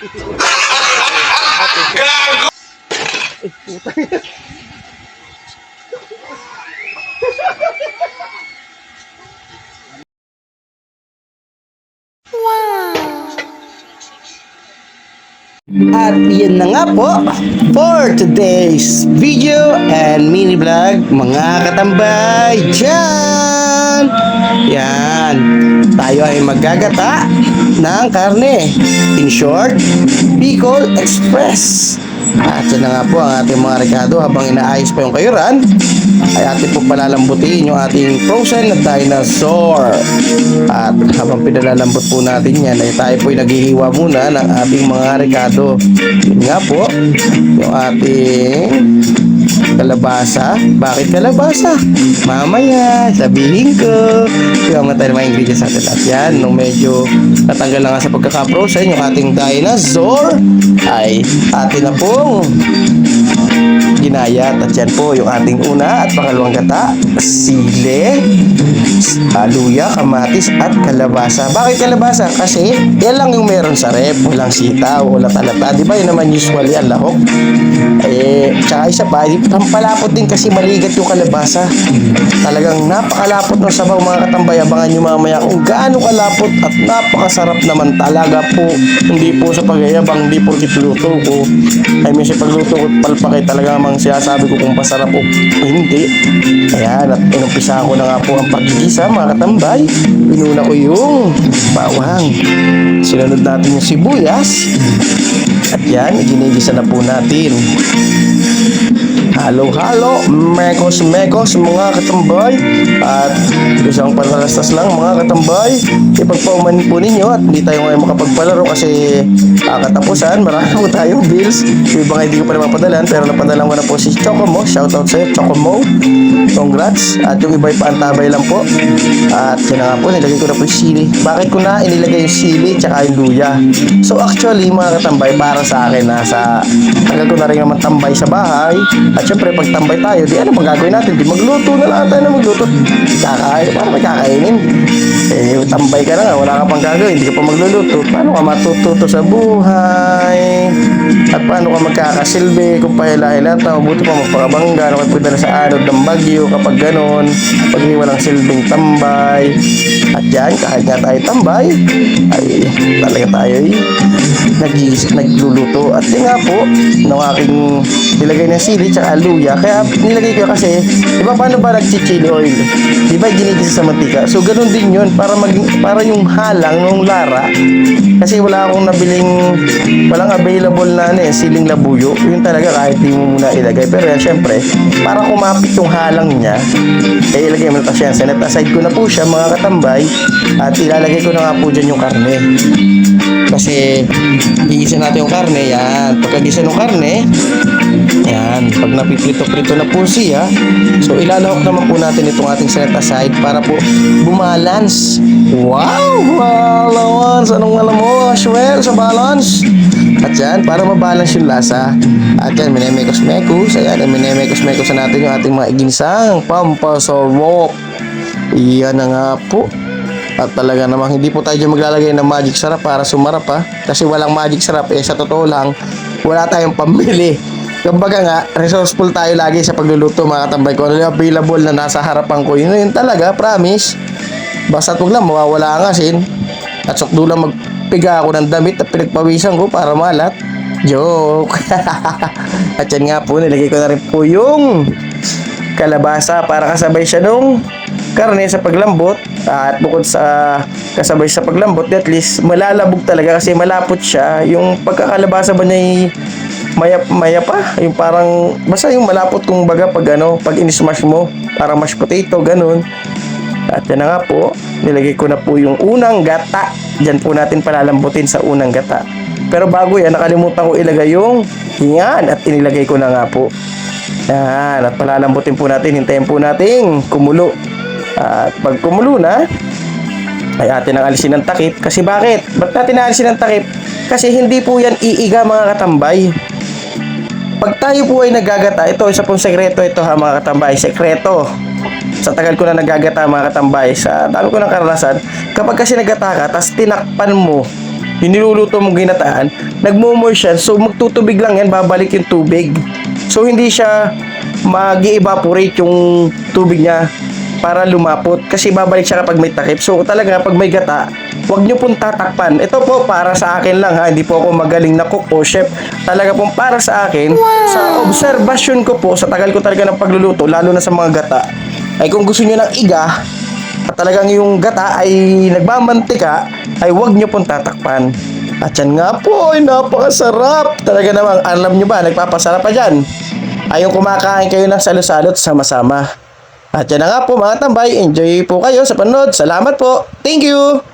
Gago! At yun na nga po for today's video and mini vlog mga katambay dyan. Yan, tayo ay maggagata ng karne. In short, Bicol Express. At yun na nga po ang ating mga rekado. Habang inaayos pa yung kayuran, ay ating po palalambutin yung ating frozen na dinosaur. At habang pinalalambot po natin yan, ay tayo po ay naghihiwa muna ng ating mga rekado. Yun nga po yung ating kalabasa. Bakit kalabasa? Mamaya sabihin ko. Kaya mga tayo mga ingredients natin lahat yan. Nung medyo natanggal na nga sa pagkaka-frozen yung ating dinosaur, ay atin na pong ginayat. At yan po yung ating una at pangalawang gata: sili, luya, kamatis at kalabasa. Bakit kalabasa? Kasi yan lang yung meron sa rep. Walang sitaw, wala talata. Di ba yun naman usually ang lahok? Tsaka isa pa, pampalapot din kasi maligat yung kalabasa. Talagang napakalapot ng sabaw mga katambay. Abangan nyo mamaya kung gaano kalapot at napakasarap naman talaga po. Hindi po sa pagyayabang, hindi po kituluto ko. I mean, sa pagluto ko palpakay talaga namang sinasabi ko kung pasarap o hindi. Ayan, at inumpisa ko na nga po ang pagigisa mga katambay. Inuna ko yung bawang. Sinunod natin yung sibuyas. At yan, ginigisa na po natin. Halo-halo, mekos-mekos mga katambay. At isang panalastas lang mga katambay. Ipagpaumanin po ninyo at hindi tayo ngayon makapagpalaro kasi katapusan, marami po tayong bills. Yung iba nga hindi ko pa napapadalan, pero napadalan ko na po si Chocomo. Shoutout sa'yo, Chocomo. Congrats. At yung iba'y paantabay lang po. At yun na nga po, nilagay ko na po yung sili. Bakit ko na inilagay yung sili tsaka yung luya? So actually mga katambay, para sa akin nasa tagal ko na rin naman tambay sa bahay. At syempre pag tambay tayo, di ano magagawin natin? Di magluto na lang tayo na magluto. Kakain, paano may kakainin? Tambay ka na nga, wala ka pang gagawin, hindi ka pa magluluto. Paano ka matututo sa buhay? At paano ka magkakasilbi kung pahila-hila ta? Mabuti pa magpakabangga, nakapagpunta na sa anod ng bagyo kapag ganon, pag walang silbing tambay. At yan, kahit nga tayo tambay, ay talaga tayo nagluluto. At yun nga po, ng aking nilagay na sili tsaka luya. Kaya nilagay ko kasi, di ba paano ba nag-chili oil? Di ba ginigisa sa mantika? So ganun din yun, para yung halang nung lara. Kasi walang available na siling labuyo. Yun talaga kahit di mo muna ilagay. Pero yan syempre, para kumapit yung halang niya, ilagay mo na siya. Set aside ko na po siya mga katambay. At ilalagay ko na nga po dyan yung karne. Kasi igisa natin yung karne. Yan, pagkagisa ng karne, yan, pag napiprito-prito na po siya, so ilalahok naman po natin itong ating set aside para po bumalance. Wow! Balance! Anong alam mo, Ashwell, sa balance? At yan, para mabalance yung lasa. At yan, minemekos-mekos. Ayan, minemekos-mekos na natin yung ating mga iginsang pampasarap. Iyan na nga po. At talaga namang hindi po tayo dyan maglalagay ng magic sarap para sumarap ha. Kasi walang magic sarap sa totoo lang, wala tayong pambili. Kumbaga nga, resourceful tayo lagi sa pagluluto mga katambay. Kung ano yung available na nasa harapan ko, yun talaga, promise. Basta huwag lang mawawala ang asin. At sakdo lang magpiga ako ng damit at pinagpawisan ko para malat. Joke. At yan nga po, nilagay ko na rin po yung kalabasa para kasabay siya nung karne sa paglambot. At bukod sa kasabay sa paglambot, at least malalabog talaga kasi malapot siya. Yung pagkakalabasa ba niya maya pa, yung parang basta yung malapot kung baga pag in-smash mo, parang mashed potato, ganun. At yan na nga po, nilagay ko na po yung unang gata. Diyan po natin palalambutin sa unang gata. Pero bago yan, nakalimutan ko ilagay yung hingan at inilagay ko na nga po. Yan, at palalambutin po natin, hintayin po natin kumulo. At pag kumulo na, ay atin ang alisin ng takip. Kasi bakit? Ba't natin naalisin ng takip? Kasi hindi po yan iiga mga katambay. Pag tayo po ay naggagata, ito isa pong sekreto ito ha mga katambay, sekreto. Sa tagal ko na naggagata mga katambay, sa dami ko ng karanasan, kapag kasi naggata ka, tas tinakpan mo yung niluluto mong ginataan, nagmumoist siya. So magtutubig lang yan, babalik yung tubig. So hindi siya mag-evaporate yung tubig niya para lumapot. Kasi babalik siya kapag may takip. So talaga pag may gata, huwag nyo pong tatakpan. Ito po para sa akin lang ha. Hindi po ako magaling na cook o chef. Talaga pong para sa akin. Sa obserbasyon ko po, sa tagal ko talaga ng pagluluto, lalo na sa mga gata, ay kung gusto nyo ng iga, at talagang yung gata ay nagmamantika, ay huwag nyo pong tatakpan. At yan nga po, ay napakasarap. Talaga namang, alam nyo ba, nagpapasarap pa dyan. Ay yung kumakain kayo ng salo-salot sama-sama. At yan na nga po mga tambay, enjoy po kayo sa panood. Salamat po. Thank you!